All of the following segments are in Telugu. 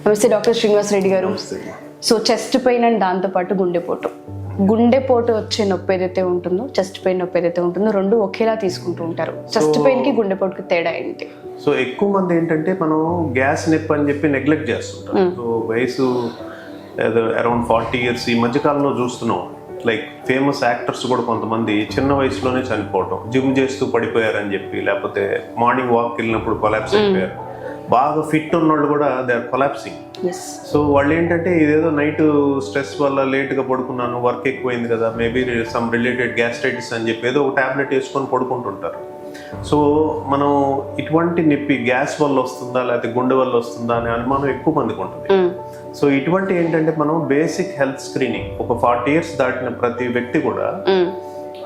నమస్తే డాక్టర్ శ్రీనివాస్ రెడ్డి గారు. సో చెస్ట్ పెయిన్ అండ్ దాంతోపాటు గుండెపోటు వచ్చే నొప్పి ఏదైతే ఉంటుందో, చెస్ట్ పెయిన్ నొప్పి ఏదైతే ఉంటుందో, రెండు ఒకేలా తీసుకుంటూ ఉంటారు. చెస్ట్ పెయిన్ కి గుండెపోటుకి తేడా ఏంటి? సో ఎక్కువ మంది ఏంటంటే మనం గ్యాస్ నొప్పి అని చెప్పి నెగ్లెక్ట్ చేస్తుంటాం. సో వయసు అరౌండ్ 40 years ఈ మధ్యకాలంలో చూస్తున్నాం. లైక్ ఫేమస్ యాక్టర్స్ కూడా కొంతమంది చిన్న వయసులోనే చనిపోవటం, జిమ్ చేస్తూ పడిపోయారని చెప్పి, లేకపోతే మార్నింగ్ వాక్ వెళ్ళినప్పుడు కొలాప్స్ అయిపోయారు. బాగా ఫిట్ ఉన్నోళ్ళు కూడా దే ఆర్ కొలాప్సింగ్. సో వాళ్ళు ఏంటంటే ఇదేదో నైట్ స్ట్రెస్ వల్ల లేట్గా పడుకున్నాను, వర్క్ ఎక్కువైంది కదా, మేబీ సమ్ రిలేటెడ్ గ్యాస్ట్రైటిస్ అని చెప్పి ఏదో ఒక టాబ్లెట్ వేసుకొని పడుకుంటుంటారు. సో మనం ఇటువంటి నొప్పి గ్యాస్ వల్ల వస్తుందా లేకపోతే గుండె వల్ల వస్తుందా అనే అనుమానం ఎక్కువ మందికి ఉంటుంది. సో ఇటువంటి ఏంటంటే మనం బేసిక్ హెల్త్ స్క్రీనింగ్ ఒక 40 years దాటిన ప్రతి వ్యక్తి కూడా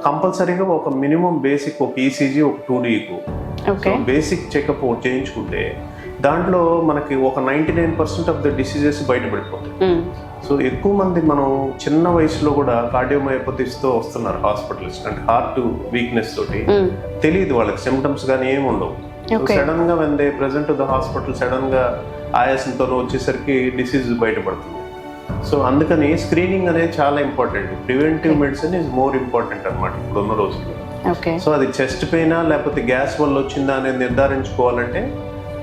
కంపల్సరీగా ఒక మినిమం బేసిక్ ఒక ఈసీజీ, ఒక 2D ఈకో, బేసిక్ చెకప్ చేయించుకుంటే దాంట్లో మనకి ఒక 99% ఆఫ్ ద డిసీజెస్ బయటపడిపోతాయి. సో ఎక్కువ మంది మనం చిన్న వయసులో కూడా కార్డియోమయోపతిస్తో వస్తున్నారు హాస్పిటల్స్, అంటే హార్ట్ వీక్నెస్ తోటి తెలియదు వాళ్ళకి, సిమ్టమ్స్ కానీ ఏమి ఉండవు. సడన్ గా when they present the hospital sudden గా ఆయాసంతో వచ్చేసరికి డిసీజ్ బయటపడుతుంది. సో అందుకని స్క్రీనింగ్ అనేది చాలా important. Preventive medicine is more important అనమాట ఇప్పుడున్న రోజుల్లో. సో అది చెస్ట్ పెయినా లేకపోతే గ్యాస్ వల్ల వచ్చిందా అనేది నిర్ధారించుకోవాలంటే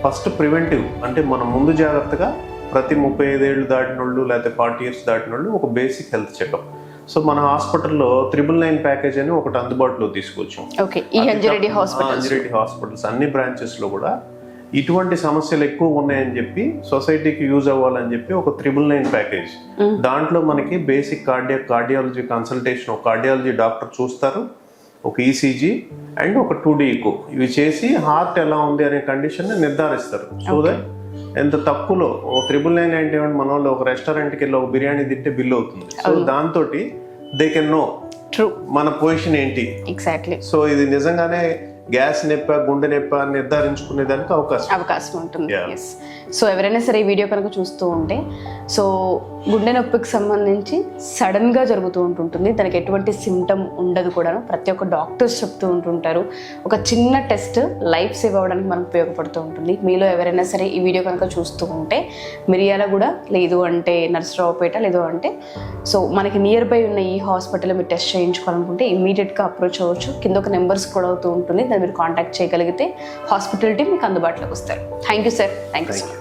ఫస్ట్ ప్రివెంటివ్, అంటే మనం ముందు జాగ్రత్తగా ప్రతి 35 ఏళ్ళు దాటిన వాళ్ళు లేకపోతే 40 years దాటిన వాళ్ళు ఒక బేసిక్ హెల్త్ చెకప్. సో మన హాస్పిటల్లో 999 ప్యాకేజ్ అని ఒకటి అందుబాటులో తీసుకొచ్చాం. అంజిరెడ్డి హాస్పిటల్స్ అన్ని బ్రాంచెస్ లో కూడా ఇటువంటి సమస్యలు ఎక్కువ ఉన్నాయని చెప్పి సొసైటీకి యూజ్ అవ్వాలని చెప్పి ఒక 999 ప్యాకేజ్. దాంట్లో మనకి బేసిక్ కార్డియాలజీ కన్సల్టేషన్, ఒక కార్డియాలజీ డాక్టర్ చూస్తారు, ఒక ఈసీజీ అండ్ ఒక 2D ఈకో, ఇవి చేసి హార్ట్ ఎలా ఉంది అనే కండిషన్ నిర్ధారిస్తారు. సో దట్ ఎంత తక్కువలో ఓ 999 మన వాళ్ళు ఒక రెస్టారెంట్కి వెళ్ళి ఒక బిర్యానీ తింటే బిల్ అవుతుంది. సో దాంతో దే కెన్ నో మన పొజిషన్ ఏంటి. ఎగ్జాక్ట్లీ. సో ఇది నిజంగానే గ్యాస్ నొప్పి, గుండె నొప్పి అని నిర్ధారించుకునే దానికి అవకాశం ఉంటుంది. సో ఎవరైనా సరే ఈ వీడియో కనుక చూస్తూ ఉంటే, సో గుండె నొప్పికి సంబంధించి సడన్గా జరుగుతూ ఉంటుంటుంది, దానికి ఎటువంటి సిమ్టమ్ ఉండదు కూడాను. ప్రతి ఒక్క డాక్టర్స్ చెప్తూ ఉంటుంటారు. ఒక చిన్న టెస్ట్ లైఫ్ సేవ్ అవ్వడానికి మనకు ఉపయోగపడుతూ ఉంటుంది. మీలో ఎవరైనా సరే ఈ వీడియో కనుక చూస్తూ ఉంటే మిర్యాలగూడ, లేదు అంటే నర్సరావుపేట, లేదు అంటే సో మనకి నియర్ బై ఉన్న ఈ హాస్పిటల్లో మీరు టెస్ట్ చేయించుకోవాలనుకుంటే ఇమీడియట్గా అప్రోచ్ అవ్వచ్చు. కింద ఒక నెంబర్స్ కూడా అవుతూ ఉంటుంది, దాన్ని మీరు కాంటాక్ట్ చేయగలిగితే హాస్పిటల్ టీమ్ మీకు అందుబాటులోకి వస్తారు. Thank you sir. Thank you so much.